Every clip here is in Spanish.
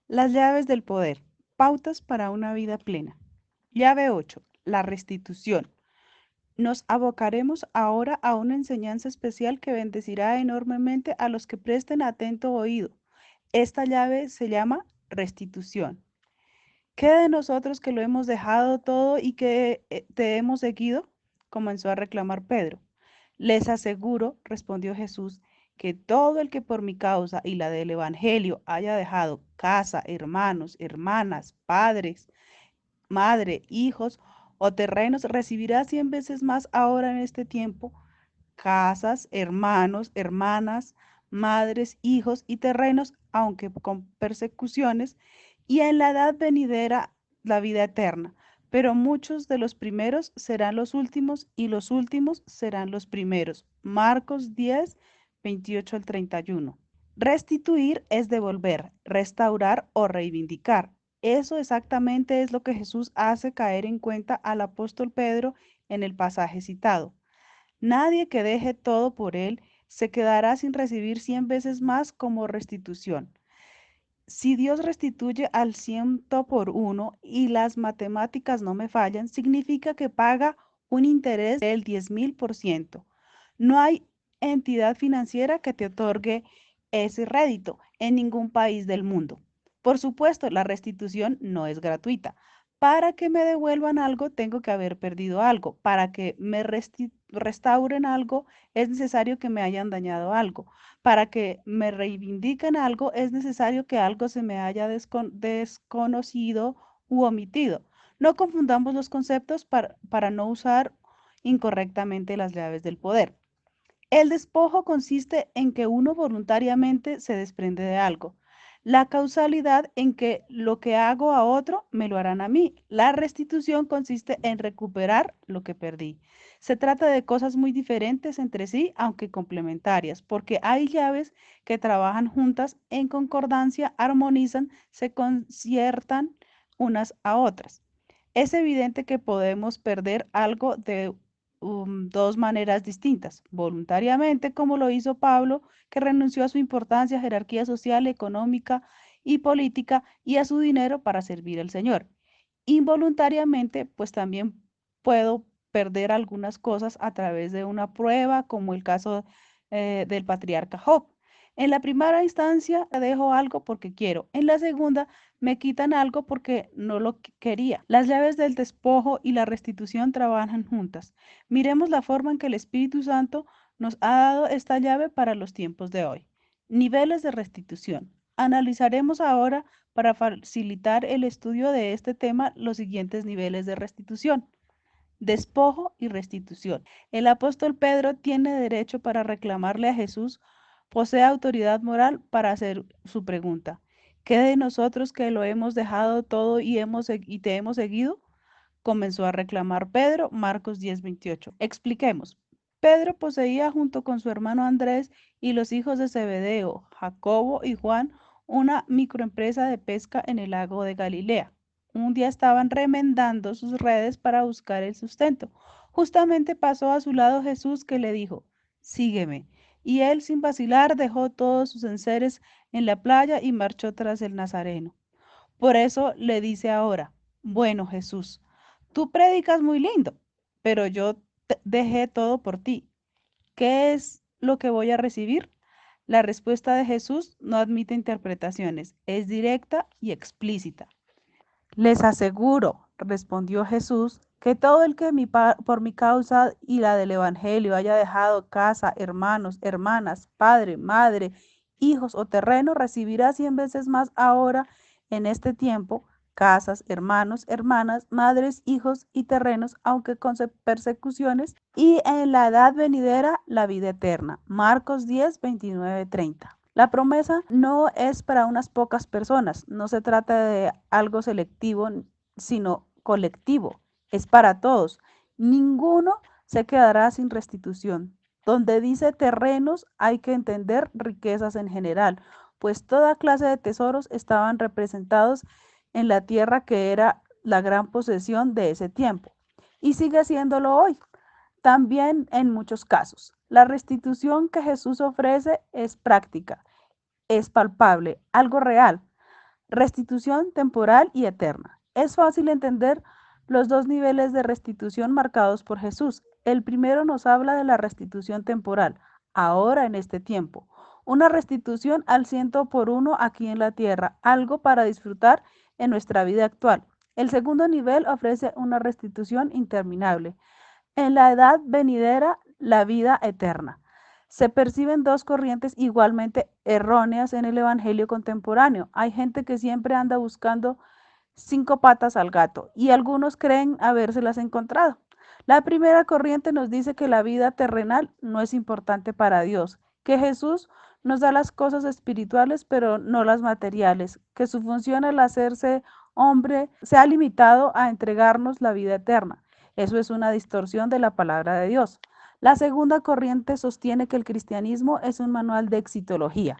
Las llaves del poder. Pautas para una vida plena. Llave 8. La restitución. Nos abocaremos ahora a una enseñanza especial que bendecirá enormemente a los que presten atento oído. Esta llave se llama restitución. ¿Qué de nosotros que lo hemos dejado todo y que te hemos seguido? Comenzó a reclamar Pedro. Les aseguro, respondió Jesús, que todo el que por mi causa y la del Evangelio haya dejado casa, hermanos, hermanas, padres, madre, hijos o terrenos, recibirá 100 veces más ahora en este tiempo, casas, hermanos, hermanas, madres, hijos y terrenos, aunque con persecuciones, y en la edad venidera la vida eterna. Pero muchos de los primeros serán los últimos y los últimos serán los primeros. Marcos 10, 28 al 31. Restituir es devolver, restaurar o reivindicar. Eso exactamente es lo que Jesús hace caer en cuenta al apóstol Pedro en el pasaje citado. Nadie que deje todo por él se quedará sin recibir 100 veces más como restitución. Si Dios restituye al 100 por 1 y las matemáticas no me fallan, significa que paga un interés del 10.000%. No hay entidad financiera que te otorgue ese rédito en ningún país del mundo. Por supuesto, la restitución no es gratuita. Para que me devuelvan algo, tengo que haber perdido algo. Para que me restauren algo, es necesario que me hayan dañado algo. Para que me reivindiquen algo, es necesario que algo se me haya desconocido u omitido. No confundamos los conceptos para no usar incorrectamente las llaves del poder. El despojo consiste en que uno voluntariamente se desprende de algo. La causalidad en que lo que hago a otro me lo harán a mí. La restitución consiste en recuperar lo que perdí. Se trata de cosas muy diferentes entre sí, aunque complementarias, porque hay llaves que trabajan juntas en concordancia, armonizan, se conciertan unas a otras. Es evidente que podemos perder algo de dos maneras distintas, voluntariamente, como lo hizo Pablo, que renunció a su importancia, jerarquía social, económica y política y a su dinero para servir al Señor. Involuntariamente, pues también puedo perder algunas cosas a través de una prueba, como el caso del patriarca Job. En la primera instancia dejo algo porque quiero. En la segunda me quitan algo porque no lo quería. Las llaves del despojo y la restitución trabajan juntas. Miremos la forma en que el Espíritu Santo nos ha dado esta llave para los tiempos de hoy. Niveles de restitución. Analizaremos ahora, para facilitar el estudio de este tema, los siguientes niveles de restitución. Despojo y restitución. El apóstol Pedro tiene derecho para reclamarle a Jesús, posee autoridad moral para hacer su pregunta. ¿Qué de nosotros que lo hemos dejado todo y te hemos seguido? Comenzó a reclamar Pedro, Marcos 10:28. Expliquemos. Pedro poseía junto con su hermano Andrés y los hijos de Zebedeo, Jacobo y Juan, una microempresa de pesca en el lago de Galilea. Un día estaban remendando sus redes para buscar el sustento. Justamente pasó a su lado Jesús, que le dijo, sígueme. Y él sin vacilar dejó todos sus enseres en la playa y marchó tras el Nazareno. Por eso le dice ahora, bueno Jesús, tú predicas muy lindo, pero yo dejé todo por ti. ¿Qué es lo que voy a recibir? La respuesta de Jesús no admite interpretaciones, es directa y explícita. Les aseguro, respondió Jesús, que todo el que por mi causa y la del Evangelio haya dejado casa, hermanos, hermanas, padre, madre, hijos o terreno, recibirá 100 veces más ahora en este tiempo, casas, hermanos, hermanas, madres, hijos y terrenos, aunque con persecuciones, y en la edad venidera la vida eterna. Marcos 10, 29, 30. La promesa no es para unas pocas personas, no se trata de algo selectivo, sino colectivo, es para todos. Ninguno se quedará sin restitución. Donde dice terrenos hay que entender riquezas en general, pues toda clase de tesoros estaban representados en la tierra, que era la gran posesión de ese tiempo y sigue siéndolo hoy. También en muchos casos, la restitución que Jesús ofrece es práctica, es palpable, algo real. Restitución temporal y eterna. Es fácil entender los dos niveles de restitución marcados por Jesús. El primero nos habla de la restitución temporal, ahora en este tiempo. Una restitución al 100 por 1 aquí en la tierra, algo para disfrutar en nuestra vida actual. El segundo nivel ofrece una restitución interminable. En la edad venidera, la vida eterna. Se perciben dos corrientes igualmente erróneas en el Evangelio contemporáneo. Hay gente que siempre anda buscando 5 patas al gato y algunos creen habérselas encontrado. La primera corriente nos dice que la vida terrenal no es importante para Dios, que Jesús nos da las cosas espirituales pero no las materiales, que su función al hacerse hombre se ha limitado a entregarnos la vida eterna. Eso es una distorsión de la palabra de Dios. La segunda corriente sostiene que el cristianismo es un manual de exitología,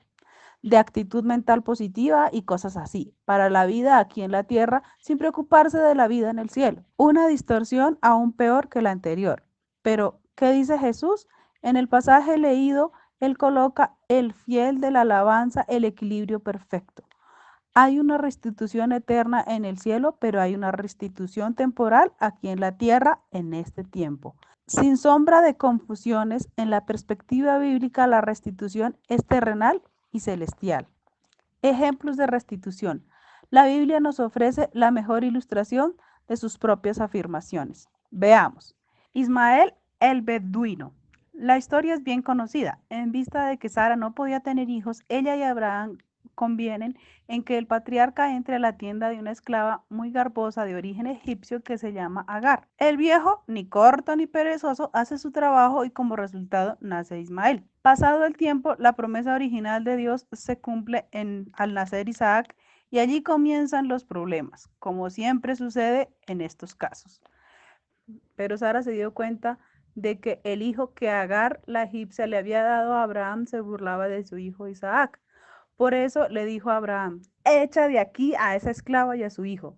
de actitud mental positiva y cosas así, para la vida aquí en la tierra sin preocuparse de la vida en el cielo. Una distorsión aún peor que la anterior. Pero, ¿qué dice Jesús? En el pasaje leído, él coloca el fiel de la alabanza, el equilibrio perfecto. Hay una restitución eterna en el cielo, pero hay una restitución temporal aquí en la tierra en este tiempo. Sin sombra de confusiones, en la perspectiva bíblica la restitución es terrenal y celestial. Ejemplos de restitución. La Biblia nos ofrece la mejor ilustración de sus propias afirmaciones. Veamos. Ismael el Beduino. La historia es bien conocida. En vista de que Sara no podía tener hijos, ella y Abraham convienen en que el patriarca entre a la tienda de una esclava muy garbosa de origen egipcio que se llama Agar. El viejo, ni corto ni perezoso, hace su trabajo y como resultado nace Ismael. Pasado el tiempo, la promesa original de Dios se cumple al nacer Isaac y allí comienzan los problemas, como siempre sucede en estos casos. Pero Sara se dio cuenta de que el hijo que Agar, la egipcia, le había dado a Abraham se burlaba de su hijo Isaac. Por eso le dijo a Abraham, echa de aquí a esa esclava y a su hijo.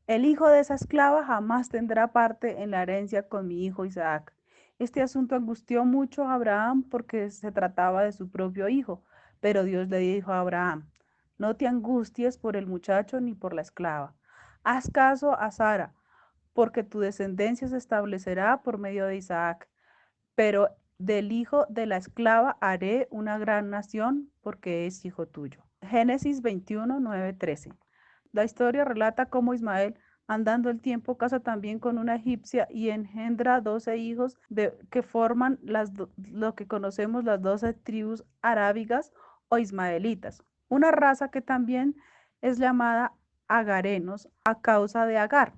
El hijo de esa esclava jamás tendrá parte en la herencia con mi hijo Isaac. Este asunto angustió mucho a Abraham porque se trataba de su propio hijo, pero Dios le dijo a Abraham, no te angusties por el muchacho ni por la esclava. Haz caso a Sara, porque tu descendencia se establecerá por medio de Isaac, pero del hijo de la esclava haré una gran nación porque es hijo tuyo. Génesis 21, 9, 13. La historia relata cómo Ismael, andando el tiempo, casa también con una egipcia y engendra 12 hijos que forman lo que conocemos las 12 tribus arábigas o ismaelitas, una raza que también es llamada agarenos a causa de Agar.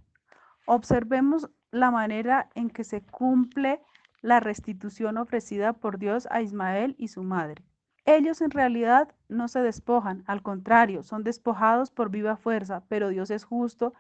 Observemos la manera en que se cumple la restitución ofrecida por Dios a Ismael y su madre. Ellos en realidad no se despojan, al contrario, son despojados por viva fuerza, pero Dios es justo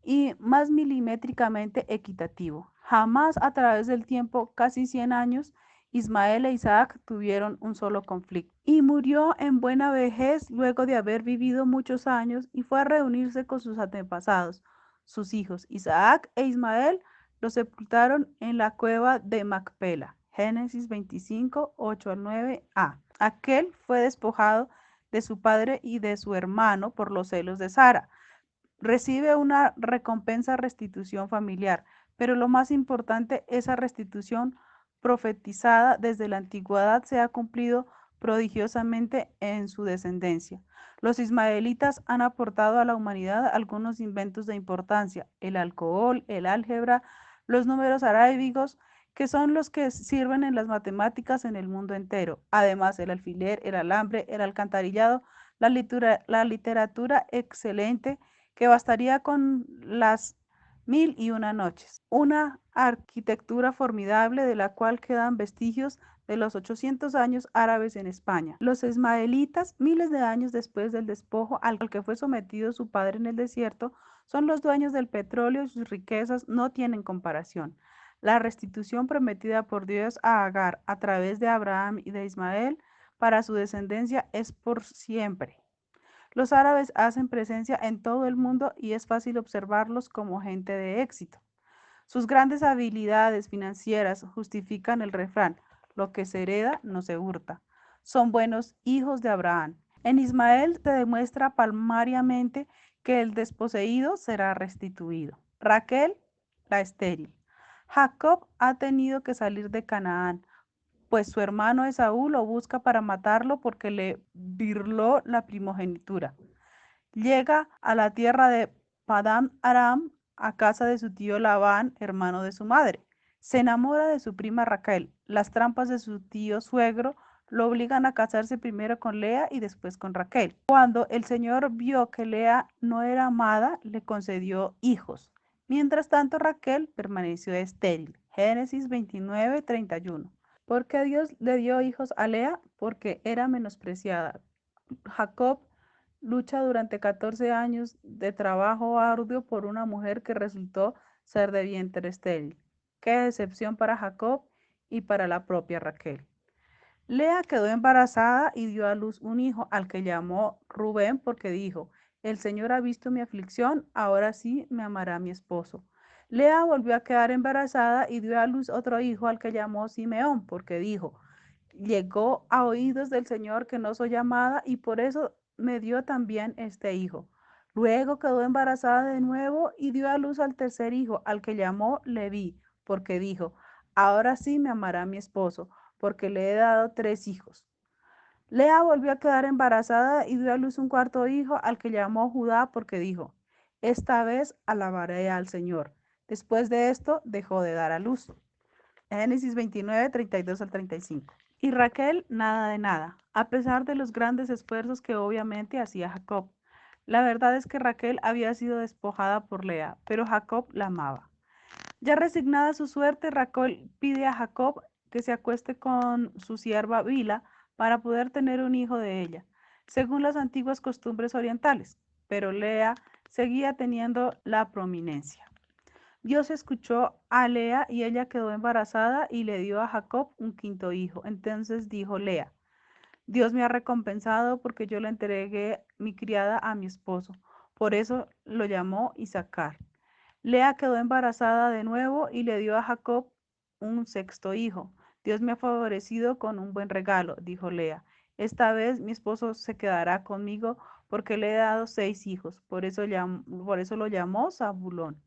y más milimétricamente equitativo. Jamás a través del tiempo, casi 100 años, Ismael e Isaac tuvieron un solo conflicto. Y murió en buena vejez luego de haber vivido muchos años y fue a reunirse con sus antepasados, sus hijos. Isaac e Ismael lo sepultaron en la cueva de Macpela. Génesis 25, 8 al 9a. Aquel fue despojado de su padre y de su hermano por los celos de Sara. Recibe una recompensa restitución familiar, pero lo más importante, esa restitución profetizada desde la antigüedad se ha cumplido prodigiosamente en su descendencia. Los ismaelitas han aportado a la humanidad algunos inventos de importancia, el alcohol, el álgebra, los números arábigos, que son los que sirven en las matemáticas en el mundo entero. Además, el alfiler, el alambre, el alcantarillado, la literatura excelente que bastaría con las 1001 noches. Una arquitectura formidable de la cual quedan vestigios de los 800 años árabes en España. Los ismaelitas, miles de años después del despojo al que fue sometido su padre en el desierto, son los dueños del petróleo y sus riquezas no tienen comparación. La restitución prometida por Dios a Agar a través de Abraham y de Ismael para su descendencia es por siempre. Los árabes hacen presencia en todo el mundo y es fácil observarlos como gente de éxito. Sus grandes habilidades financieras justifican el refrán, lo que se hereda no se hurta. Son buenos hijos de Abraham. En Ismael se demuestra palmariamente que el desposeído será restituido. Raquel, la estéril. Jacob ha tenido que salir de Canaán, pues su hermano Esaú lo busca para matarlo porque le birló la primogenitura. Llega a la tierra de Padán Aram, a casa de su tío Labán, hermano de su madre. Se enamora de su prima Raquel. Las trampas de su tío suegro lo obligan a casarse primero con Lea y después con Raquel. Cuando el Señor vio que Lea no era amada, le concedió hijos. Mientras tanto, Raquel permaneció estéril. Génesis 29:31. ¿Por qué Dios le dio hijos a Lea? Porque era menospreciada. Jacob lucha durante 14 años de trabajo arduo por una mujer que resultó ser de vientre estéril. Qué decepción para Jacob y para la propia Raquel. Lea quedó embarazada y dio a luz un hijo al que llamó Rubén porque dijo, el Señor ha visto mi aflicción, ahora sí me amará mi esposo. Lea volvió a quedar embarazada y dio a luz otro hijo al que llamó Simeón porque dijo, llegó a oídos del Señor que no soy llamada y por eso me dio también este hijo. Luego quedó embarazada de nuevo y dio a luz al tercer hijo, al que llamó Leví, porque dijo, ahora sí me amará mi esposo, porque le he dado 3 hijos. Lea volvió a quedar embarazada y dio a luz un cuarto hijo, al que llamó Judá, porque dijo, esta vez alabaré al Señor. Después de esto dejó de dar a luz. Génesis 29:32-35. Y Raquel, nada de nada, a pesar de los grandes esfuerzos que obviamente hacía Jacob. La verdad es que Raquel había sido despojada por Lea, pero Jacob la amaba. Ya resignada a su suerte, Raquel pide a Jacob que se acueste con su sierva Bila para poder tener un hijo de ella, según las antiguas costumbres orientales, pero Lea seguía teniendo la prominencia. Dios escuchó a Lea y ella quedó embarazada y le dio a Jacob un quinto hijo. Entonces dijo Lea, Dios me ha recompensado porque yo le entregué mi criada a mi esposo. Por eso lo llamó Isaacar. Lea quedó embarazada de nuevo y le dio a Jacob un sexto hijo. Dios me ha favorecido con un buen regalo, dijo Lea. Esta vez mi esposo se quedará conmigo porque le he dado 6 hijos. Por eso lo llamó Zabulón.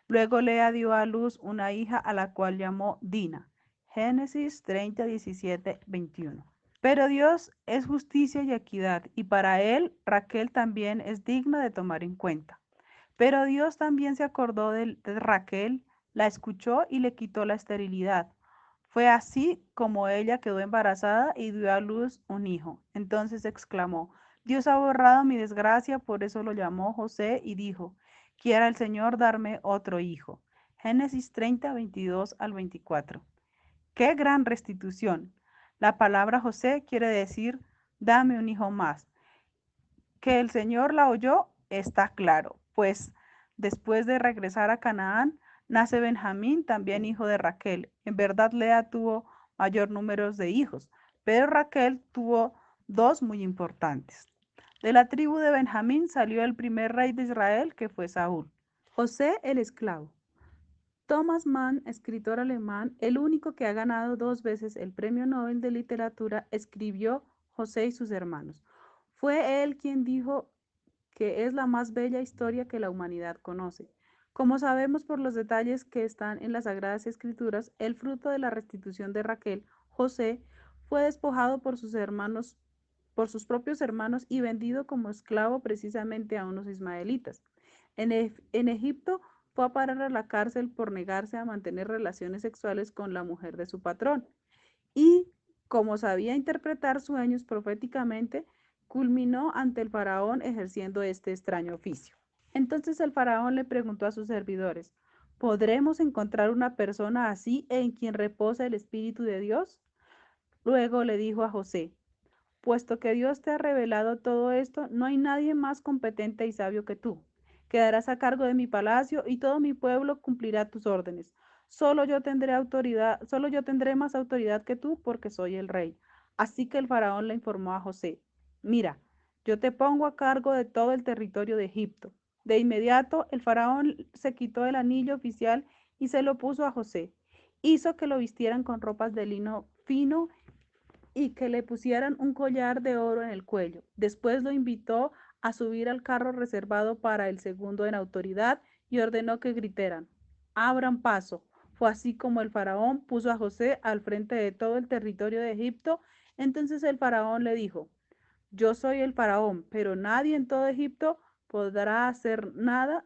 Luego Lea dio a luz una hija a la cual llamó Dina. Génesis 30, 17, 21. Pero Dios es justicia y equidad, y para él Raquel también es digna de tomar en cuenta. Pero Dios también se acordó de Raquel, la escuchó y le quitó la esterilidad. Fue así como ella quedó embarazada y dio a luz un hijo. Entonces exclamó, Dios ha borrado mi desgracia, por eso lo llamó José y dijo, quiera el Señor darme otro hijo. Génesis 30, 22-24. ¡Qué gran restitución! La palabra José quiere decir, dame un hijo más. Que el Señor la oyó está claro, pues después de regresar a Canaán, nace Benjamín, también hijo de Raquel. En verdad, Lea tuvo mayor número de hijos, pero Raquel tuvo dos muy importantes. De la tribu de Benjamín salió el primer rey de Israel, que fue Saúl. José el esclavo. Thomas Mann, escritor alemán, el único que ha ganado 2 veces el Premio Nobel de Literatura, escribió José y sus hermanos. Fue él quien dijo que es la más bella historia que la humanidad conoce. Como sabemos por los detalles que están en las Sagradas Escrituras, el fruto de la restitución de Raquel, José, fue despojado por sus hermanos, por sus propios hermanos y vendido como esclavo precisamente a unos ismaelitas. En Egipto fue a parar a la cárcel por negarse a mantener relaciones sexuales con la mujer de su patrón. Y como sabía interpretar sueños proféticamente, culminó ante el faraón ejerciendo este extraño oficio. Entonces el faraón le preguntó a sus servidores, ¿podremos encontrar una persona así en quien reposa el Espíritu de Dios? Luego le dijo a José, puesto que Dios te ha revelado todo esto, no hay nadie más competente y sabio que tú. Quedarás a cargo de mi palacio y todo mi pueblo cumplirá tus órdenes. Solo yo tendré más autoridad que tú porque soy el rey. Así que el faraón le informó a José, mira, yo te pongo a cargo de todo el territorio de Egipto. De inmediato el faraón se quitó el anillo oficial y se lo puso a José. Hizo que lo vistieran con ropas de lino fino y que le pusieran un collar de oro en el cuello. Después lo invitó a subir al carro reservado para el segundo en autoridad y ordenó que gritaran: abran paso. Fue así como el faraón puso a José al frente de todo el territorio de Egipto. Entonces el faraón le dijo: yo soy el faraón, pero nadie en todo Egipto podrá hacer nada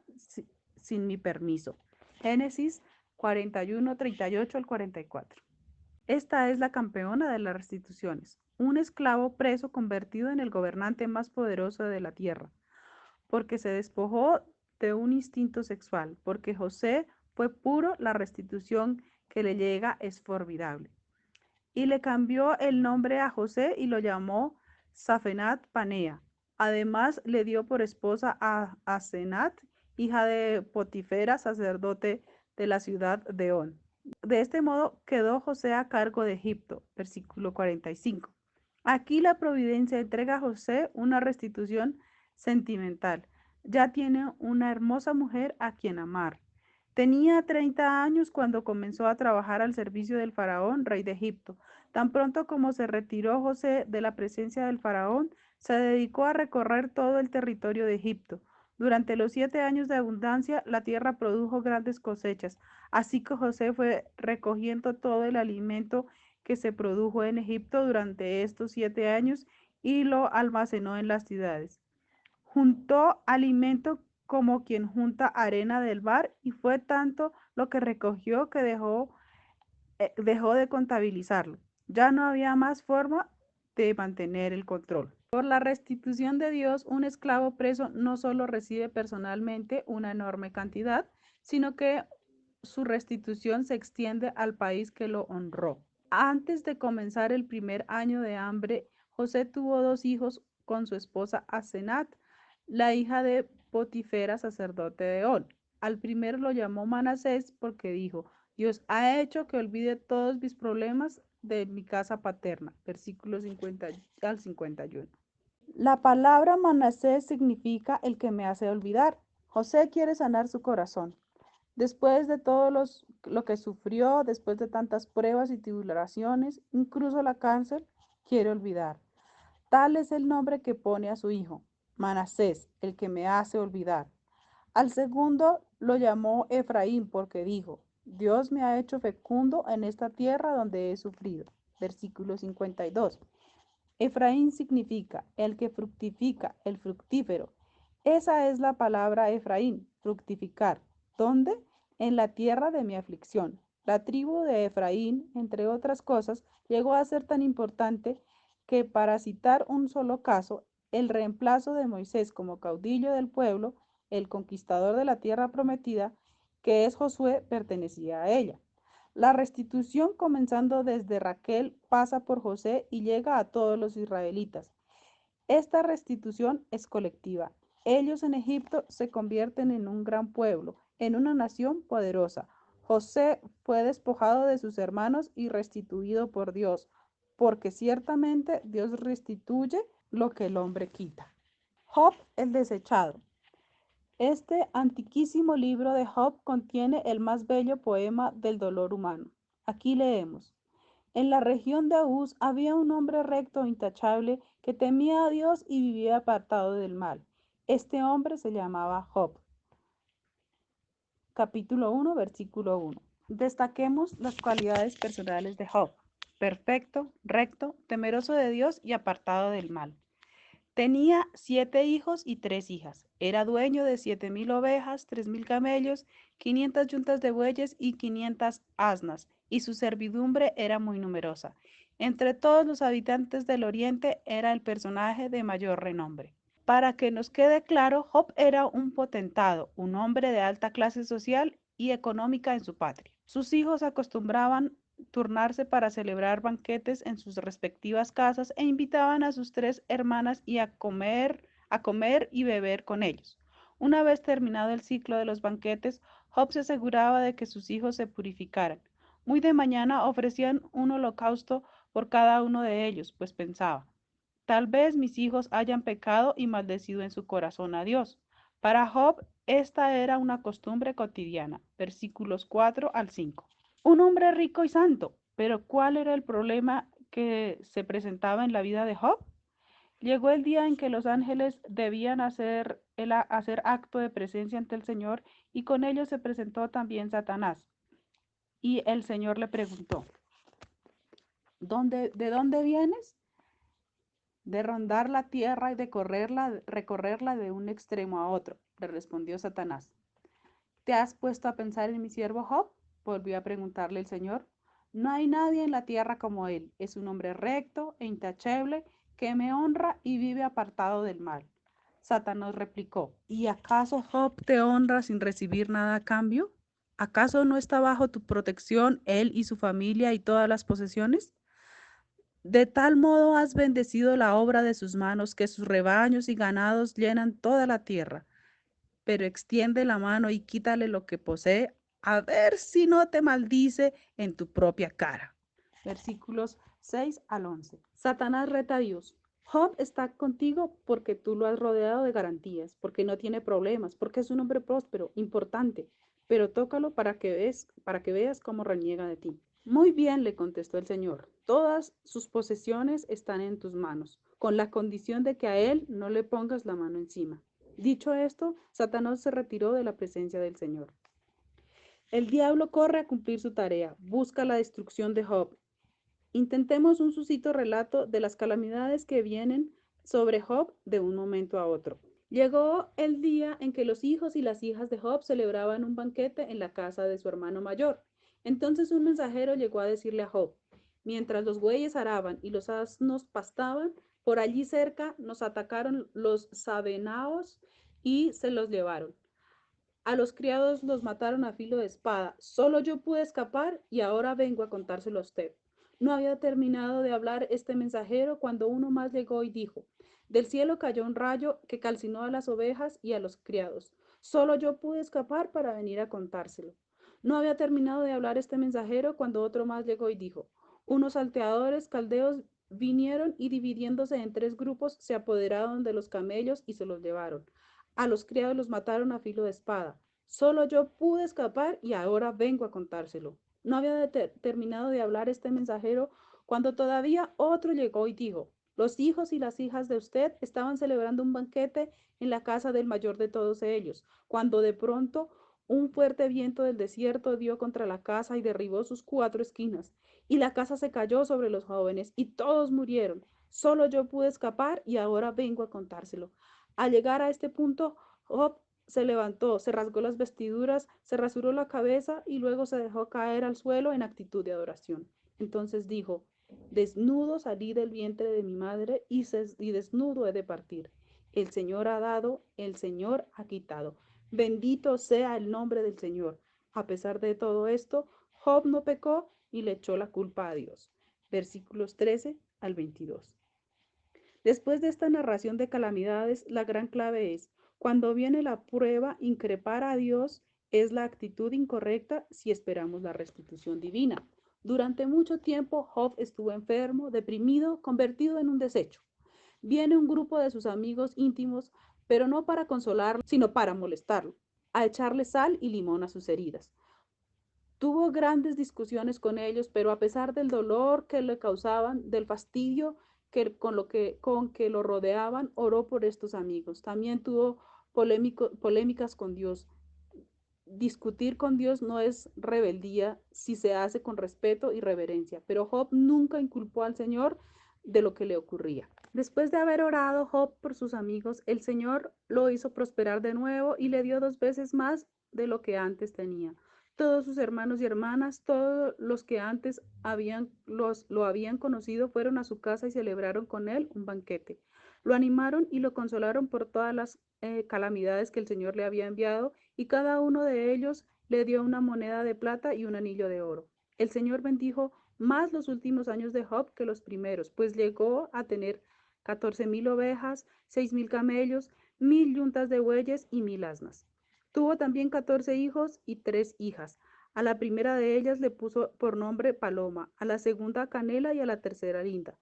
sin mi permiso. Génesis 41, 38 al 44. Esta es la campeona de las restituciones, un esclavo preso convertido en el gobernante más poderoso de la tierra, porque se despojó de un instinto sexual, porque José fue puro, la restitución que le llega es formidable. Y le cambió el nombre a José y lo llamó Safenat Panea. Además le dio por esposa a Asenat, hija de Potifera, sacerdote de la ciudad de On. De este modo quedó José a cargo de Egipto. Versículo 45. Aquí la providencia entrega a José una restitución sentimental. Ya tiene una hermosa mujer a quien amar. Tenía 30 años cuando comenzó a trabajar al servicio del faraón, rey de Egipto. Tan pronto como se retiró José de la presencia del faraón, se dedicó a recorrer todo el territorio de Egipto. Durante los 7 años de abundancia, la tierra produjo grandes cosechas. Así que José fue recogiendo todo el alimento que se produjo en Egipto durante estos 7 años y lo almacenó en las ciudades. Juntó alimento como quien junta arena del mar, y fue tanto lo que recogió que dejó de contabilizarlo. Ya no había más forma de mantener el control. Por la restitución de Dios, un esclavo preso no solo recibe personalmente una enorme cantidad, sino que su restitución se extiende al país que lo honró. Antes de comenzar el primer año de hambre, José tuvo 2 hijos con su esposa Asenat, la hija de Potifera, sacerdote de On. Al primero lo llamó Manasés porque dijo: Dios ha hecho que olvide todos mis problemas de mi casa paterna. Versículos 50 al 51. La palabra Manasés significa el que me hace olvidar. José quiere sanar su corazón. Después de todo lo que sufrió, después de tantas pruebas y tribulaciones, incluso la cárcel, quiere olvidar. Tal es el nombre que pone a su hijo, Manasés, el que me hace olvidar. Al segundo lo llamó Efraín porque dijo: Dios me ha hecho fecundo en esta tierra donde he sufrido. Versículo 52. Efraín significa el que fructifica, el fructífero. Esa es la palabra Efraín, fructificar. ¿Dónde? En la tierra de mi aflicción. La tribu de Efraín, entre otras cosas, llegó a ser tan importante que, para citar un solo caso, el reemplazo de Moisés como caudillo del pueblo, el conquistador de la tierra prometida, que es Josué, pertenecía a ella. La restitución, comenzando desde Raquel, pasa por José y llega a todos los israelitas. Esta restitución es colectiva. Ellos en Egipto se convierten en un gran pueblo, en una nación poderosa. José fue despojado de sus hermanos y restituido por Dios, porque ciertamente Dios restituye lo que el hombre quita. Job el desechado. Este antiquísimo libro de Job contiene el más bello poema del dolor humano. Aquí leemos: en la región de Uz había un hombre recto e intachable que temía a Dios y vivía apartado del mal. Este hombre se llamaba Job. Capítulo 1, versículo 1. Destaquemos las cualidades personales de Job: perfecto, recto, temeroso de Dios y apartado del mal. Tenía 7 hijos y 3 hijas. Era dueño de 7.000 ovejas, 3.000 camellos, 500 yuntas de bueyes y 500 asnas, y su servidumbre era muy numerosa. Entre todos los habitantes del oriente era el personaje de mayor renombre. Para que nos quede claro, Job era un potentado, un hombre de alta clase social y económica en su patria. Sus hijos acostumbraban turnarse para celebrar banquetes en sus respectivas casas e invitaban a sus 3 hermanas a comer y beber con ellos. Una vez terminado el ciclo de los banquetes, Job se aseguraba de que sus hijos se purificaran. Muy de mañana ofrecían un holocausto por cada uno de ellos, pues pensaba: tal vez mis hijos hayan pecado y maldecido en su corazón a Dios. Para Job, esta era una costumbre cotidiana. Versículos 4 al 5. Un hombre rico y santo. Pero ¿cuál era el problema que se presentaba en la vida de Job. Llegó el día en que los ángeles debían hacer acto de presencia ante el Señor y con ellos se presentó también Satanás. Y el Señor le preguntó, ¿de dónde vienes? De rondar la tierra y de recorrerla de un extremo a otro, le respondió Satanás. ¿Te has puesto a pensar en mi siervo Job? Volvió a preguntarle el Señor. No hay nadie en la tierra como él. Es un hombre recto e intachable que me honra y vive apartado del mal. Satanás replicó, ¿y acaso Job te honra sin recibir nada a cambio? ¿Acaso no está bajo tu protección él y su familia y todas las posesiones? De tal modo has bendecido la obra de sus manos que sus rebaños y ganados llenan toda la tierra. Pero extiende la mano y quítale lo que posee, a ver si no te maldice en tu propia cara. Versículos 6 al 11. Satanás reta a Dios. Job está contigo porque tú lo has rodeado de garantías, porque no tiene problemas, porque es un hombre próspero, importante, pero tócalo para que veas cómo reniega de ti. Muy bien, le contestó el Señor, todas sus posesiones están en tus manos, con la condición de que a él no le pongas la mano encima. Dicho esto, Satanás se retiró de la presencia del Señor. El diablo corre a cumplir su tarea, busca la destrucción de Job. Intentemos un suscito relato de las calamidades que vienen sobre Job de un momento a otro. Llegó el día en que los hijos y las hijas de Job celebraban un banquete en la casa de su hermano mayor. Entonces un mensajero llegó a decirle a Job, mientras los bueyes araban y los asnos pastaban, por allí cerca nos atacaron los sabenaos y se los llevaron. A los criados los mataron a filo de espada. Solo yo pude escapar y ahora vengo a contárselo a usted. No había terminado de hablar este mensajero cuando uno más llegó y dijo, del cielo cayó un rayo que calcinó a las ovejas y a los criados. Solo yo pude escapar para venir a contárselo. No había terminado de hablar este mensajero cuando otro más llegó y dijo, unos salteadores caldeos vinieron y dividiéndose en 3 grupos se apoderaron de los camellos y se los llevaron. A los criados los mataron a filo de espada. Solo yo pude escapar y ahora vengo a contárselo. No había terminado de hablar este mensajero cuando todavía otro llegó y dijo, los hijos y las hijas de usted estaban celebrando un banquete en la casa del mayor de todos ellos, cuando de pronto un fuerte viento del desierto dio contra la casa y derribó sus 4 esquinas, y la casa se cayó sobre los jóvenes y todos murieron. Solo yo pude escapar y ahora vengo a contárselo. Al llegar a este punto, Job se levantó, se rasgó las vestiduras, se rasuró la cabeza y luego se dejó caer al suelo en actitud de adoración. Entonces dijo, desnudo salí del vientre de mi madre y desnudo he de partir. El Señor ha dado, el Señor ha quitado. Bendito sea el nombre del Señor. A pesar de todo esto, Job no pecó y le echó la culpa a Dios. Versículos 13 al 22. Después de esta narración de calamidades, la gran clave es, cuando viene la prueba, increpar a Dios es la actitud incorrecta si esperamos la restitución divina. Durante mucho tiempo, Job estuvo enfermo, deprimido, convertido en un desecho. Viene un grupo de sus amigos íntimos, pero no para consolarlo, sino para molestarlo, a echarle sal y limón a sus heridas. Tuvo grandes discusiones con ellos, pero a pesar del dolor que le causaban, del fastidio con que lo rodeaban, oró por estos amigos. También tuvo polémicas con Dios. Discutir con Dios no es rebeldía si se hace con respeto y reverencia, pero Job nunca inculpó al Señor de lo que le ocurría. Después de haber orado Job por sus amigos, el Señor lo hizo prosperar de nuevo y le dio 2 veces más de lo que antes tenía. Todos sus hermanos y hermanas, todos los que antes lo habían conocido, fueron a su casa y celebraron con él un banquete. Lo animaron y lo consolaron por todas las calamidades que el Señor le había enviado, y cada uno de ellos le dio una moneda de plata y un anillo de oro. El Señor bendijo más los últimos años de Job que los primeros, pues llegó a tener 14,000 ovejas, 6,000 camellos, 1,000 yuntas de bueyes y 1,000 asnas. Tuvo también 14 hijos y 3 hijas. A la primera de ellas le puso por nombre Paloma, a la segunda Canela y a la tercera Linda.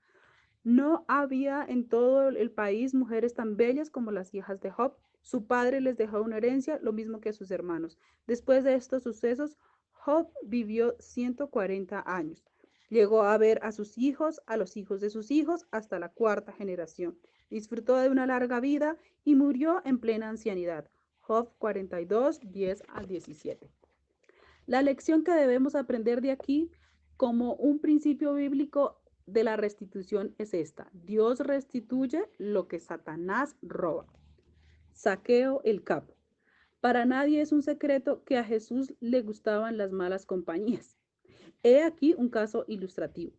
No había en todo el país mujeres tan bellas como las hijas de Job. Su padre les dejó una herencia, lo mismo que a sus hermanos. Después de estos sucesos, Job vivió 140 años. Llegó a ver a sus hijos, a los hijos de sus hijos, hasta la cuarta generación. Disfrutó de una larga vida y murió en plena ancianidad. Job 42, 10 al 17. La lección que debemos aprender de aquí como un principio bíblico de la restitución es esta. Dios restituye lo que Satanás roba. Zaqueo el capo. Para nadie es un secreto que a Jesús le gustaban las malas compañías. He aquí un caso ilustrativo.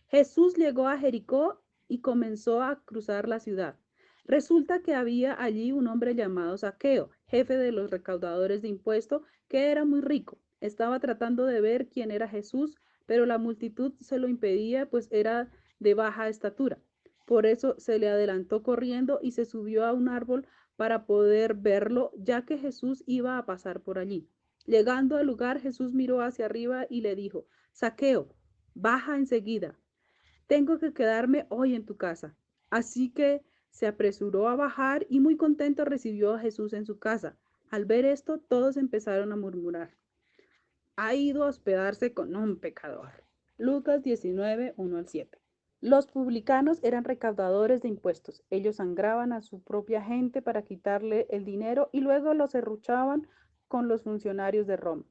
Jesús llegó a Jericó y comenzó a cruzar la ciudad. Resulta que había allí un hombre llamado Zaqueo, jefe de los recaudadores de impuestos, que era muy rico. Estaba tratando de ver quién era Jesús, pero la multitud se lo impedía, pues era de baja estatura. Por eso se le adelantó corriendo y se subió a un árbol para poder verlo, ya que Jesús iba a pasar por allí. Llegando al lugar, Jesús miró hacia arriba y le dijo: Zaqueo, baja enseguida. Tengo que quedarme hoy en tu casa. Así que se apresuró a bajar y muy contento recibió a Jesús en su casa. Al ver esto, todos empezaron a murmurar: ha ido a hospedarse con un pecador. Lucas 19, 1 al 7. Los publicanos eran recaudadores de impuestos. Ellos sangraban a su propia gente para quitarle el dinero y luego lo serruchaban con los funcionarios de Roma,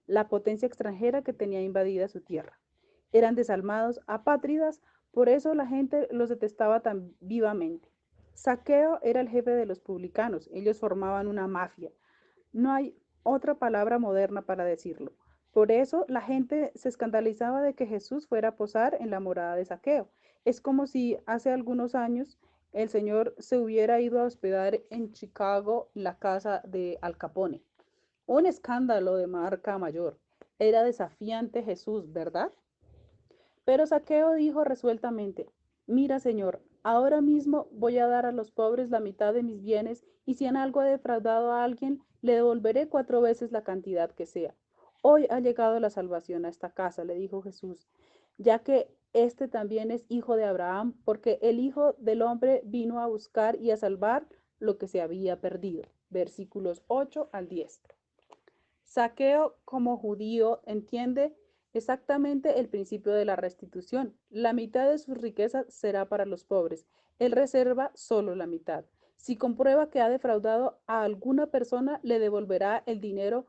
la potencia extranjera que tenía invadida su tierra. Eran desalmados, apátridas, por eso la gente los detestaba tan vivamente. Zaqueo era el jefe de los publicanos. Ellos formaban una mafia. No hay otra palabra moderna para decirlo. Por eso la gente se escandalizaba de que Jesús fuera a posar en la morada de Zaqueo. Es como si hace algunos años el Señor se hubiera ido a hospedar en Chicago la casa de Al Capone. Un escándalo de marca mayor. Era desafiante Jesús, ¿verdad? Pero Zaqueo dijo resueltamente: mira, Señor, ahora mismo voy a dar a los pobres la mitad de mis bienes, y si en algo he defraudado a alguien, le devolveré 4 veces la cantidad que sea. Hoy ha llegado la salvación a esta casa, le dijo Jesús, ya que este también es hijo de Abraham, porque el Hijo del Hombre vino a buscar y a salvar lo que se había perdido. Versículos 8 al 10. Zaqueo, como judío, entiende exactamente el principio de la restitución. La mitad de sus riquezas será para los pobres. Él reserva solo la mitad. Si comprueba que ha defraudado a alguna persona, le devolverá el dinero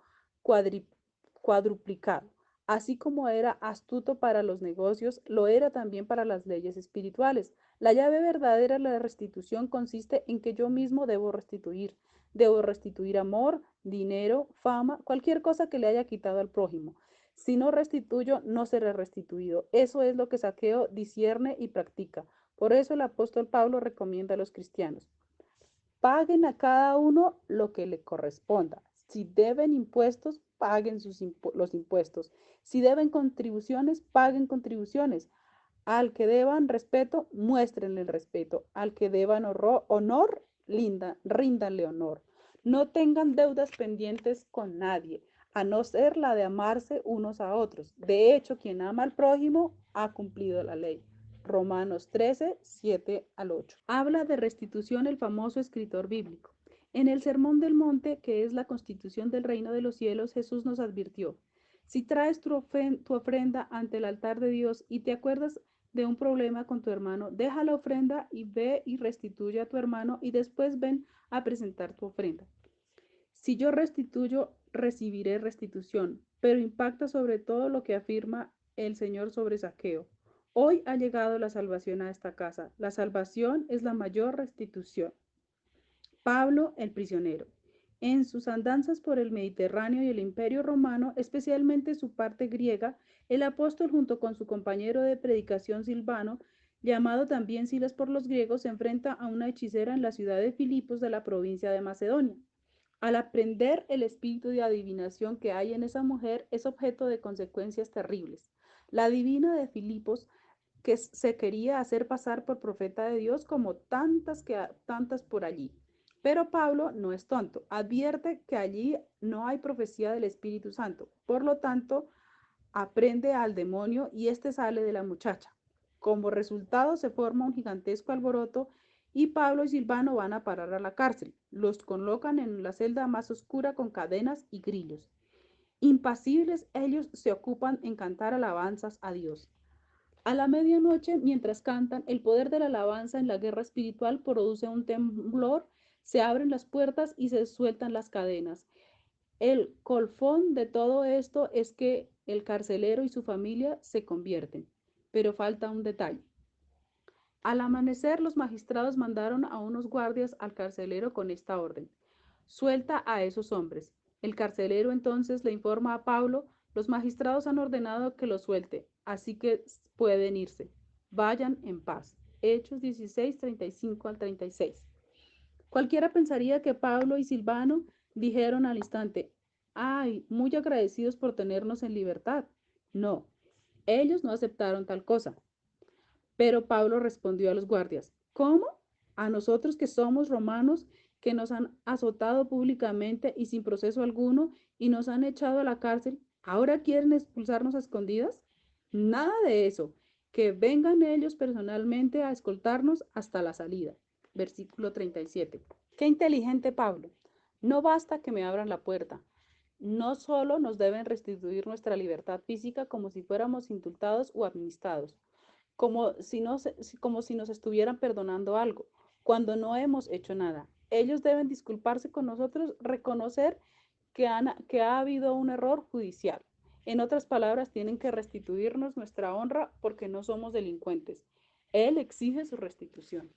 cuadruplicado. Así como era astuto para los negocios, lo era también para las leyes espirituales. La llave verdadera de la restitución consiste en que yo mismo debo restituir. Debo restituir amor, dinero, fama, cualquier cosa que le haya quitado al prójimo. Si no restituyo, no seré restituido. Eso es lo que Zaqueo discierne y practica. Por eso el apóstol Pablo recomienda a los cristianos: paguen a cada uno lo que le corresponda. Si deben impuestos, paguen los impuestos. Si deben contribuciones, paguen contribuciones. Al que deban respeto, muéstrenle el respeto. Al que deban honor, ríndanle honor. No tengan deudas pendientes con nadie, a no ser la de amarse unos a otros. De hecho, quien ama al prójimo ha cumplido la ley. Romanos 13, 7 al 8. Habla de restitución el famoso escritor bíblico. En el Sermón del Monte, que es la constitución del reino de los cielos, Jesús nos advirtió: si traes tu ofrenda ante el altar de Dios y te acuerdas de un problema con tu hermano, deja la ofrenda y ve y restituye a tu hermano y después ven a presentar tu ofrenda. Si yo restituyo, recibiré restitución, pero impacta sobre todo lo que afirma el Señor sobre Zaqueo. Hoy ha llegado la salvación a esta casa. La salvación es la mayor restitución. Pablo el prisionero. En sus andanzas por el Mediterráneo y el Imperio Romano, especialmente su parte griega, el apóstol junto con su compañero de predicación Silvano, llamado también Silas por los griegos, se enfrenta a una hechicera en la ciudad de Filipos de la provincia de Macedonia. Al aprender el espíritu de adivinación que hay en esa mujer, es objeto de consecuencias terribles. La adivina de Filipos, que se quería hacer pasar por profeta de Dios, como tantas por allí. Pero Pablo no es tonto, advierte que allí no hay profecía del Espíritu Santo. Por lo tanto, aprende al demonio y éste sale de la muchacha. Como resultado se forma un gigantesco alboroto y Pablo y Silvano van a parar a la cárcel. Los colocan en la celda más oscura con cadenas y grillos. Impasibles, ellos se ocupan en cantar alabanzas a Dios. A la medianoche, mientras cantan, el poder de la alabanza en la guerra espiritual produce un temblor, se abren las puertas y se sueltan las cadenas. El colfón de todo esto es que el carcelero y su familia se convierten. Pero falta un detalle. Al amanecer, los magistrados mandaron a unos guardias al carcelero con esta orden: suelta a esos hombres. El carcelero entonces le informa a Pablo: los magistrados han ordenado que los suelte, así que pueden irse. Vayan en paz. Hechos 16, 35 al 36. Cualquiera pensaría que Pablo y Silvano dijeron al instante: ay, muy agradecidos por tenernos en libertad. No, ellos no aceptaron tal cosa. Pero Pablo respondió a los guardias: ¿cómo? ¿A nosotros que somos romanos, que nos han azotado públicamente y sin proceso alguno y nos han echado a la cárcel, ahora quieren expulsarnos a escondidas? Nada de eso, que vengan ellos personalmente a escoltarnos hasta la salida. Versículo 37. Qué inteligente Pablo. No basta que me abran la puerta. No solo nos deben restituir nuestra libertad física como si fuéramos indultados o amnistados, como si nos estuvieran perdonando algo, cuando no hemos hecho nada. Ellos deben disculparse con nosotros, reconocer que ha habido un error judicial. En otras palabras, tienen que restituirnos nuestra honra porque no somos delincuentes. Él exige su restitución.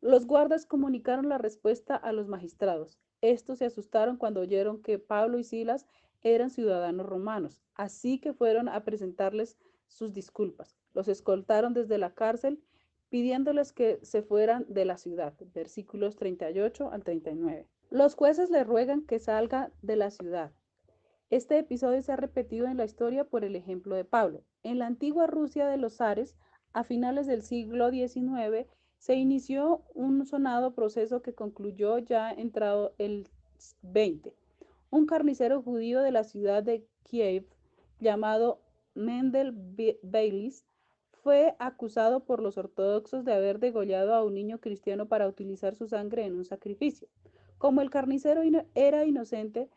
Los guardas comunicaron la respuesta a los magistrados. Estos se asustaron cuando oyeron que Pablo y Silas eran ciudadanos romanos, así que fueron a presentarles sus disculpas. Los escoltaron desde la cárcel pidiéndoles que se fueran de la ciudad. Versículos 38 al 39. Los jueces le ruegan que salga de la ciudad. Este episodio se ha repetido en la historia por el ejemplo de Pablo. En la antigua Rusia de los zares, a finales del siglo XIX, se inició un sonado proceso que concluyó ya entrado el XX. Un carnicero judío de la ciudad de Kiev, llamado Mendel Bailis, fue acusado por los ortodoxos de haber degollado a un niño cristiano para utilizar su sangre en un sacrificio. Como el carnicero era inocente,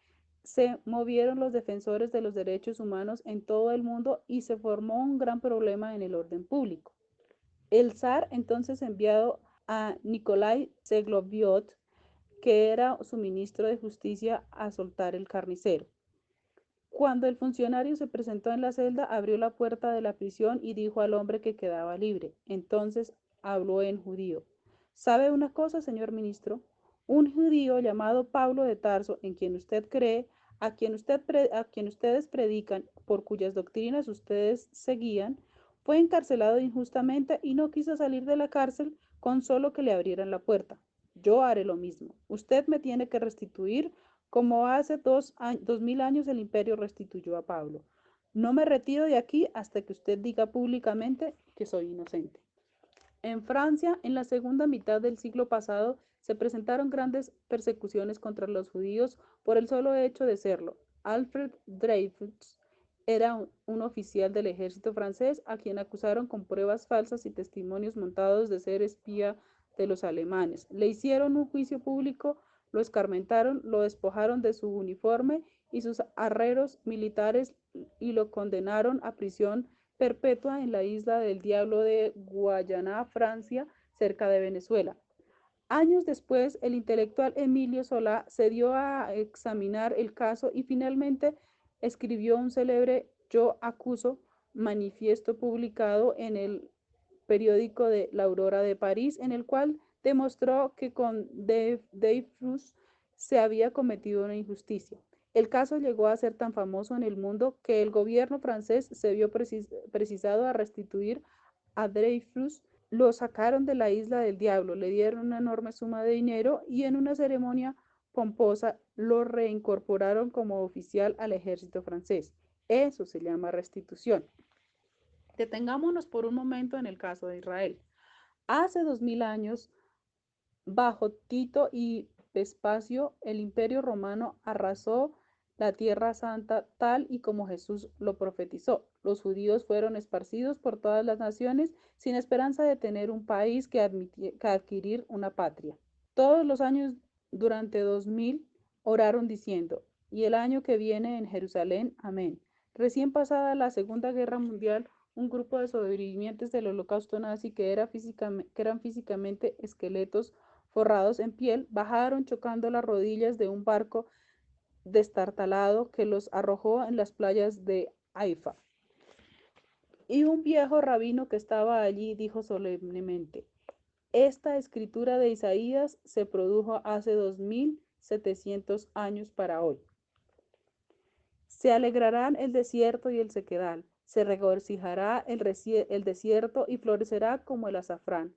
se movieron los defensores de los derechos humanos en todo el mundo y se formó un gran problema en el orden público. El zar entonces envió a Nikolai Segloviot, que era su ministro de justicia, a soltar el carnicero. Cuando el funcionario se presentó en la celda, abrió la puerta de la prisión y dijo al hombre que quedaba libre. Entonces habló en judío: ¿sabe una cosa, señor ministro? Un judío llamado Pablo de Tarso, en quien usted cree, a quien ustedes predican, por cuyas doctrinas ustedes seguían, fue encarcelado injustamente y no quiso salir de la cárcel con solo que le abrieran la puerta. Yo haré lo mismo. Usted me tiene que restituir como hace 2000 años el imperio restituyó a Pablo. No me retiro de aquí hasta que usted diga públicamente que soy inocente. En Francia, en la segunda mitad del siglo pasado, se presentaron grandes persecuciones contra los judíos por el solo hecho de serlo. Alfred Dreyfus era un oficial del ejército francés a quien acusaron con pruebas falsas y testimonios montados de ser espía de los alemanes. Le hicieron un juicio público, lo escarmentaron, lo despojaron de su uniforme y sus arreros militares y lo condenaron a prisión perpetua en la isla del Diablo de Guayana, Francia, cerca de Venezuela. Años después, el intelectual Emilio Solá se dio a examinar el caso y finalmente escribió un célebre Yo acuso manifiesto publicado en el periódico de La Aurora de París, en el cual demostró que con Dreyfus se había cometido una injusticia. El caso llegó a ser tan famoso en el mundo que el gobierno francés se vio precisado a restituir a Dreyfus. Lo sacaron de la isla del Diablo, le dieron una enorme suma de dinero y en una ceremonia pomposa lo reincorporaron como oficial al ejército francés. Eso se llama restitución. Detengámonos por un momento en el caso de Israel. Hace 2000 años, bajo Tito y Vespacio, el imperio romano arrasó la tierra santa tal y como Jesús lo profetizó. Los judíos fueron esparcidos por todas las naciones sin esperanza de tener un país que adquirir una patria. Todos los años durante 2000 oraron diciendo: y el año que viene en Jerusalén, amén. Recién pasada la Segunda Guerra Mundial, un grupo de sobrevivientes del holocausto nazi que eran físicamente esqueletos forrados en piel, bajaron chocando las rodillas de un barco destartalado que los arrojó en las playas de Haifa. Y un viejo rabino que estaba allí dijo solemnemente: esta escritura de Isaías se produjo hace 2700 años para hoy. Se alegrarán el desierto y el sequedal, se regocijará el desierto y florecerá como el azafrán,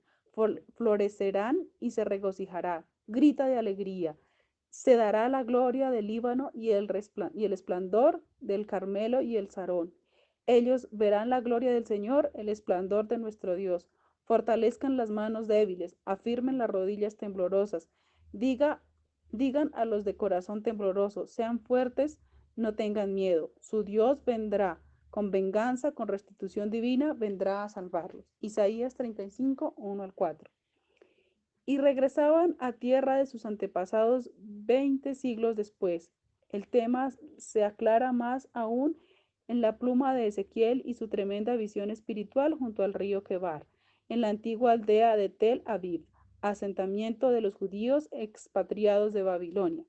florecerán y se regocijará, grita de alegría, se dará la gloria del Líbano y el esplendor del Carmelo y el Sarón. Ellos verán la gloria del Señor, el esplendor de nuestro Dios. Fortalezcan las manos débiles, afirmen las rodillas temblorosas. Digan a los de corazón tembloroso, sean fuertes, no tengan miedo. Su Dios vendrá con venganza, con restitución divina, vendrá a salvarlos. Isaías 35, 1 al 4. Y regresaban a tierra de sus antepasados 20 siglos después. El tema se aclara más aún en la pluma de Ezequiel y su tremenda visión espiritual junto al río Quebar, en la antigua aldea de Tel Aviv, asentamiento de los judíos expatriados de Babilonia.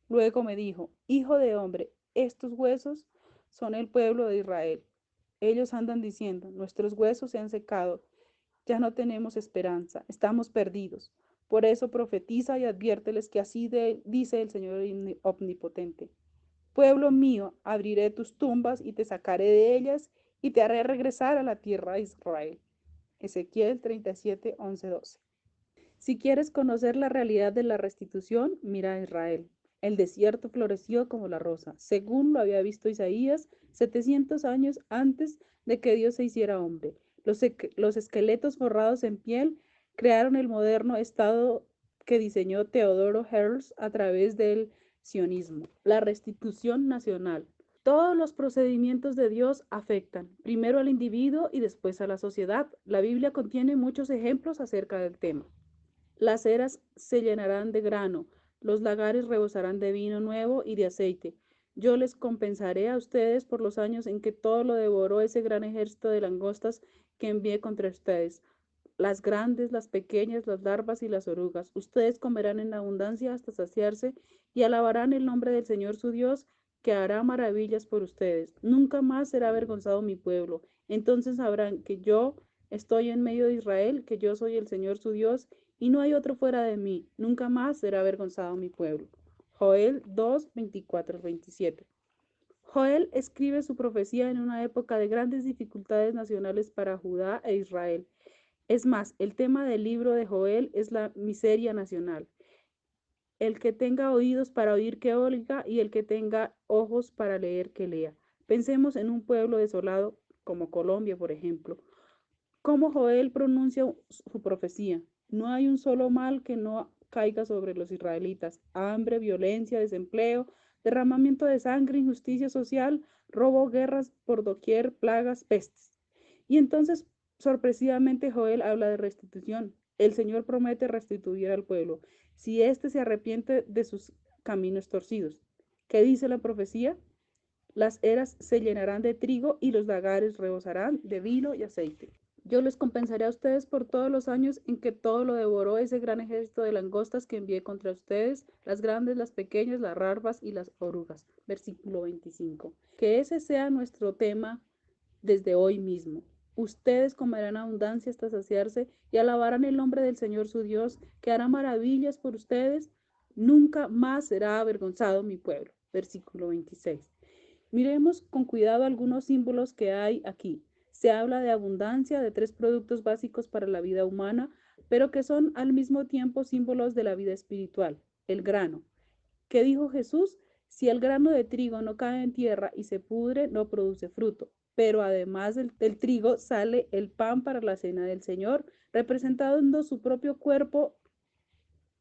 Luego me dijo: hijo de hombre, estos huesos son el pueblo de Israel. Ellos andan diciendo: nuestros huesos se han secado, ya no tenemos esperanza, estamos perdidos. Por eso profetiza y adviérteles que así dice el Señor omnipotente: pueblo mío, abriré tus tumbas y te sacaré de ellas y te haré regresar a la tierra de Israel. Ezequiel 37, 11, 12. Si quieres conocer la realidad de la restitución, mira a Israel. El desierto floreció como la rosa, según lo había visto Isaías 700 años antes de que Dios se hiciera hombre. Los esqueletos forrados en piel crearon el moderno estado que diseñó Teodoro Herzl a través del sionismo, la restitución nacional. Todos los procedimientos de Dios afectan primero al individuo y después a la sociedad. La Biblia contiene muchos ejemplos acerca del tema. Las eras se llenarán de grano, los lagares rebosarán de vino nuevo y de aceite. Yo les compensaré a ustedes por los años en que todo lo devoró ese gran ejército de langostas que envié contra ustedes. Las grandes, las pequeñas, las larvas y las orugas. Ustedes comerán en abundancia hasta saciarse y alabarán el nombre del Señor su Dios, que hará maravillas por ustedes. Nunca más será avergonzado mi pueblo. Entonces sabrán que yo estoy en medio de Israel, que yo soy el Señor su Dios, y no hay otro fuera de mí. Nunca más será avergonzado mi pueblo. Joel 2, 24 al 27. Joel escribe su profecía en una época de grandes dificultades nacionales para Judá e Israel. Es más, el tema del libro de Joel es la miseria nacional. El que tenga oídos para oír, que oiga, y el que tenga ojos para leer, que lea. Pensemos en un pueblo desolado como Colombia, por ejemplo. ¿Cómo Joel pronuncia su profecía? No hay un solo mal que no caiga sobre los israelitas: hambre, violencia, desempleo, derramamiento de sangre, injusticia social, robo, guerras por doquier, plagas, pestes. Y entonces, sorpresivamente, Joel habla de restitución. El Señor promete restituir al pueblo si éste se arrepiente de sus caminos torcidos. ¿Qué dice la profecía? Las eras se llenarán de trigo y los lagares rebosarán de vino y aceite. Yo les compensaré a ustedes por todos los años en que todo lo devoró ese gran ejército de langostas que envié contra ustedes, las grandes, las pequeñas, las larvas y las orugas. Versículo 25. Que ese sea nuestro tema desde hoy mismo. Ustedes comerán abundancia hasta saciarse y alabarán el nombre del Señor su Dios, que hará maravillas por ustedes. Nunca más será avergonzado mi pueblo. Versículo 26. Miremos con cuidado algunos símbolos que hay aquí. Se habla de abundancia, de tres productos básicos para la vida humana, pero que son al mismo tiempo símbolos de la vida espiritual. El grano. ¿Qué dijo Jesús? Si el grano de trigo no cae en tierra y se pudre, no produce fruto. Pero además del trigo sale el pan para la cena del Señor, representando su propio cuerpo.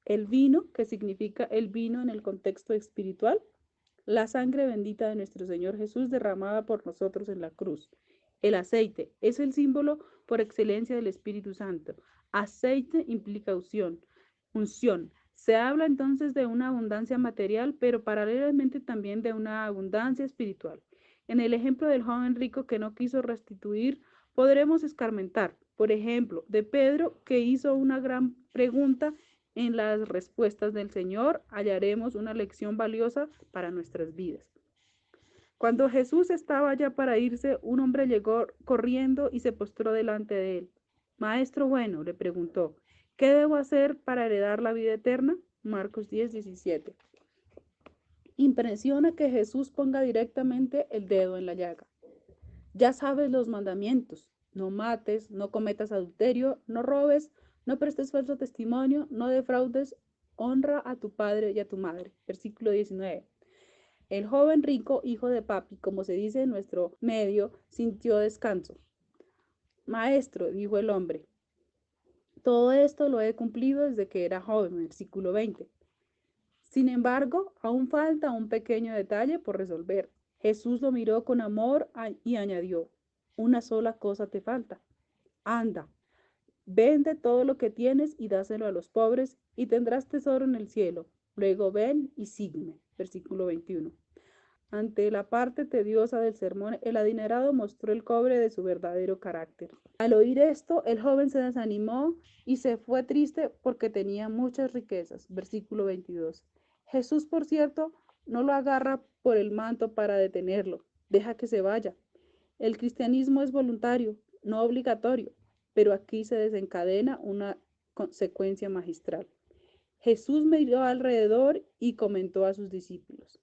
El vino, que significa el vino en el contexto espiritual, la sangre bendita de nuestro Señor Jesús derramada por nosotros en la cruz. El aceite es el símbolo por excelencia del Espíritu Santo. Aceite implica unción. Se habla entonces de una abundancia material, pero paralelamente también de una abundancia espiritual. En el ejemplo del joven rico que no quiso restituir Podremos escarmentar, por ejemplo, de Pedro, que hizo una gran pregunta. En las respuestas del Señor hallaremos una lección valiosa para nuestras vidas. Cuando Jesús estaba ya para irse, un hombre llegó corriendo y se postró delante de él. Maestro bueno, le preguntó, ¿qué debo hacer para heredar la vida eterna? Marcos 10:17. Impresiona que Jesús ponga directamente el dedo en la llaga. Ya sabes los mandamientos: no mates, no cometas adulterio, no robes, no prestes falso testimonio, no defraudes, honra a tu padre y a tu madre. Versículo 19. El joven rico, hijo de papi, como se dice en nuestro medio, sintió descanso. Maestro, dijo el hombre, todo esto lo he cumplido desde que era joven. Versículo 20. Sin embargo, aún falta un pequeño detalle por resolver. Jesús lo miró con amor y añadió, una sola cosa te falta. Anda, vende todo lo que tienes y dáselo a los pobres y tendrás tesoro en el cielo. Luego ven y sígueme. Versículo 21. Ante la parte tediosa del sermón, el adinerado mostró el cobre de su verdadero carácter. Al oír esto, el joven se desanimó y se fue triste porque tenía muchas riquezas. Versículo 22. Jesús, por cierto, no lo agarra por el manto para detenerlo. Deja que se vaya. El cristianismo es voluntario, no obligatorio, pero aquí se desencadena una consecuencia magistral. Jesús miró alrededor y comentó a sus discípulos: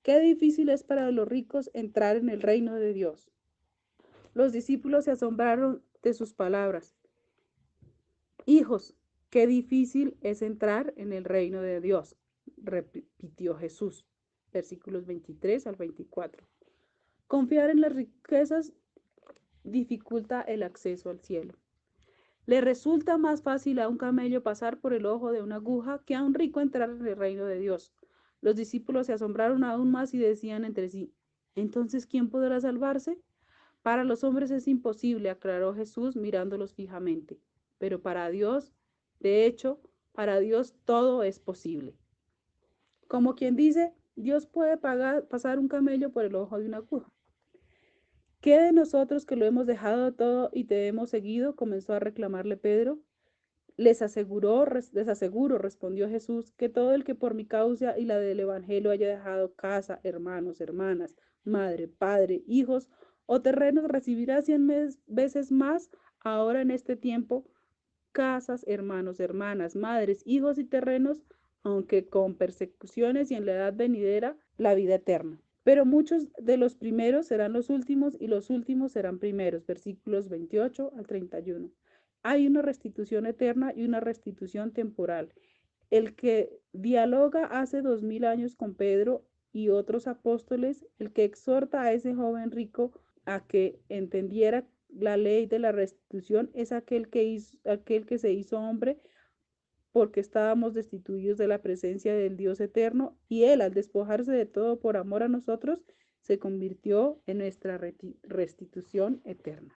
qué difícil es para los ricos entrar en el reino de Dios. Los discípulos se asombraron de sus palabras. Hijos, qué difícil es entrar en el reino de Dios, repitió Jesús. Versículos 23 al 24. Confiar en las riquezas dificulta el acceso al cielo. Le resulta más fácil a un camello pasar por el ojo de una aguja que a un rico entrar en el reino de Dios. Los discípulos se asombraron aún más y decían entre sí, ¿entonces quién podrá salvarse? Para los hombres es imposible, aclaró Jesús mirándolos fijamente, pero para Dios, de hecho, para Dios todo es posible. Como quien dice, Dios puede pasar un camello por el ojo de una aguja. ¿Qué de nosotros que lo hemos dejado todo y te hemos seguido? Comenzó a reclamarle Pedro. Les aseguro, respondió Jesús, que todo el que por mi causa y la del Evangelio haya dejado casa, hermanos, hermanas, madre, padre, hijos o terrenos, recibirá 100 veces más ahora en este tiempo, casas, hermanos, hermanas, madres, hijos y terrenos, aunque con persecuciones y en la edad venidera, la vida eterna. Pero muchos de los primeros serán los últimos y los últimos serán primeros. Versículos 28 al 31. Hay una restitución eterna y una restitución temporal. El que dialoga hace 2000 años con Pedro y otros apóstoles, el que exhorta a ese joven rico a que entendiera la ley de la restitución, es aquel que se hizo hombre porque estábamos destituidos de la presencia del Dios eterno, y Él, al despojarse de todo por amor a nosotros, se convirtió en nuestra restitución eterna.